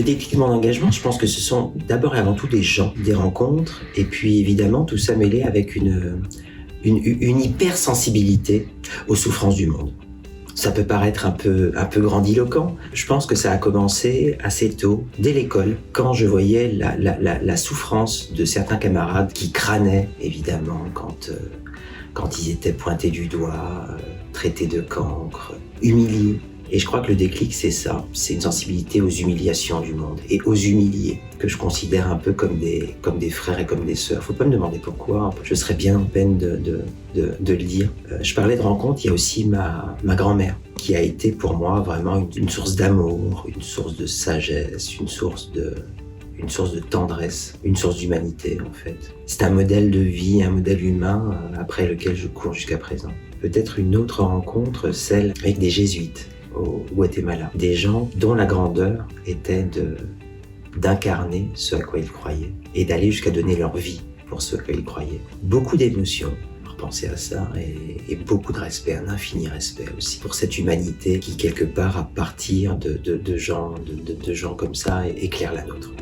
Le déclic de mon engagement, je pense que ce sont d'abord et avant tout des gens, des rencontres, et puis évidemment tout ça mêlé avec une hypersensibilité aux souffrances du monde. Ça peut paraître un peu grandiloquent. Je pense que ça a commencé assez tôt, dès l'école, quand je voyais la souffrance de certains camarades qui crânaient, évidemment, quand ils étaient pointés du doigt, traités de cancre, humiliés. Et je crois que le déclic, c'est ça. C'est une sensibilité aux humiliations du monde et aux humiliés, que je considère un peu comme des frères et comme des sœurs. Faut pas me demander pourquoi. Je serais bien en peine de le dire. Je parlais de rencontres, il y a aussi ma grand-mère, qui a été pour moi vraiment une source d'amour, une source de sagesse, une source de tendresse, une source d'humanité en fait. C'est un modèle de vie, un modèle humain après lequel je cours jusqu'à présent. Peut-être une autre rencontre, celle avec des jésuites au Guatemala. Des gens dont la grandeur était d'incarner ce à quoi ils croyaient et d'aller jusqu'à donner leur vie pour ce à quoi ils croyaient. Beaucoup d'émotions, repenser à ça, et beaucoup de respect, un infini respect aussi pour cette humanité qui quelque part à partir de gens comme ça éclaire la nôtre.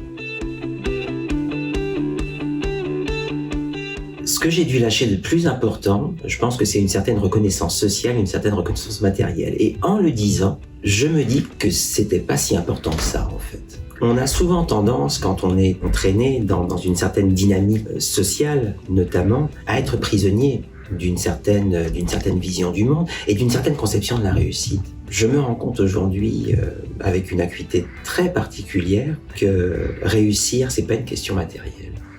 Ce que j'ai dû lâcher de plus important, je pense que c'est une certaine reconnaissance sociale, une certaine reconnaissance matérielle. Et en le disant, je me dis que c'était pas si important que ça, en fait. On a souvent tendance, quand on est entraîné dans une certaine dynamique sociale, notamment, à être prisonnier d'une certaine vision du monde et d'une certaine conception de la réussite. Je me rends compte aujourd'hui, avec une acuité très particulière, que réussir, c'est pas une question matérielle.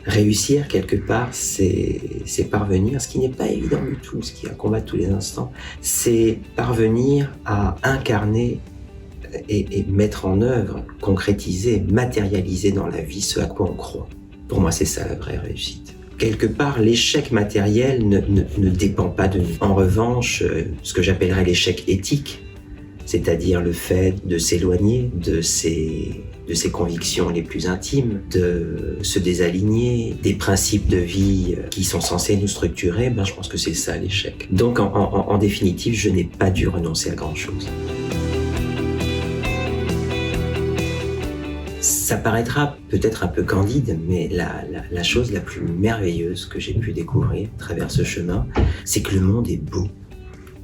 Réussir, quelque part, c'est parvenir, ce qui n'est pas évident du tout, ce qui est un combat de tous les instants, c'est parvenir à incarner et mettre en œuvre, concrétiser, matérialiser dans la vie ce à quoi on croit. Pour moi, c'est ça la vraie réussite. Quelque part, l'échec matériel ne dépend pas de nous. En revanche, ce que j'appellerais l'échec éthique, c'est-à-dire le fait de s'éloigner de ses convictions les plus intimes, de se désaligner des principes de vie qui sont censés nous structurer, je pense que c'est ça l'échec. Donc en définitive, je n'ai pas dû renoncer à grand-chose. Ça paraîtra peut-être un peu candide, mais la chose la plus merveilleuse que j'ai pu découvrir à travers ce chemin, c'est que le monde est beau,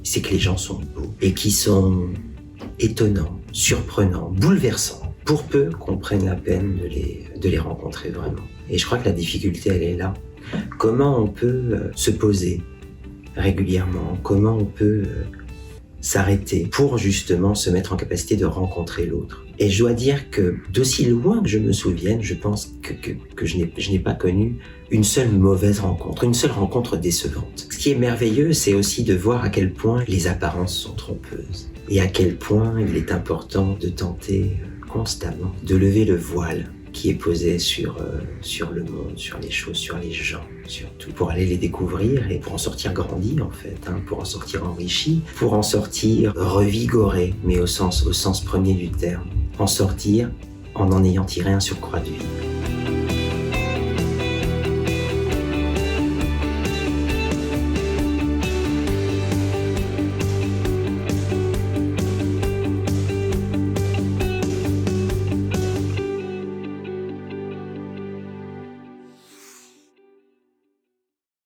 c'est que les gens sont beaux et qui sont étonnants, surprenants, bouleversants, pour peu qu'on prenne la peine de les rencontrer vraiment. Et je crois que la difficulté, elle est là. Comment on peut se poser régulièrement, comment on peut s'arrêter pour justement se mettre en capacité de rencontrer l'autre. Et je dois dire que d'aussi loin que je me souvienne, je pense que je n'ai pas connu une seule mauvaise rencontre, une seule rencontre décevante. Ce qui est merveilleux, c'est aussi de voir à quel point les apparences sont trompeuses et à quel point il est important de tenter constamment de lever le voile qui est posé sur le monde, sur les choses, sur les gens, surtout, pour aller les découvrir et pour en sortir grandi en fait, pour en sortir enrichi, pour en sortir revigoré, mais au sens premier du terme, en sortir en ayant tiré un surcroît de vie.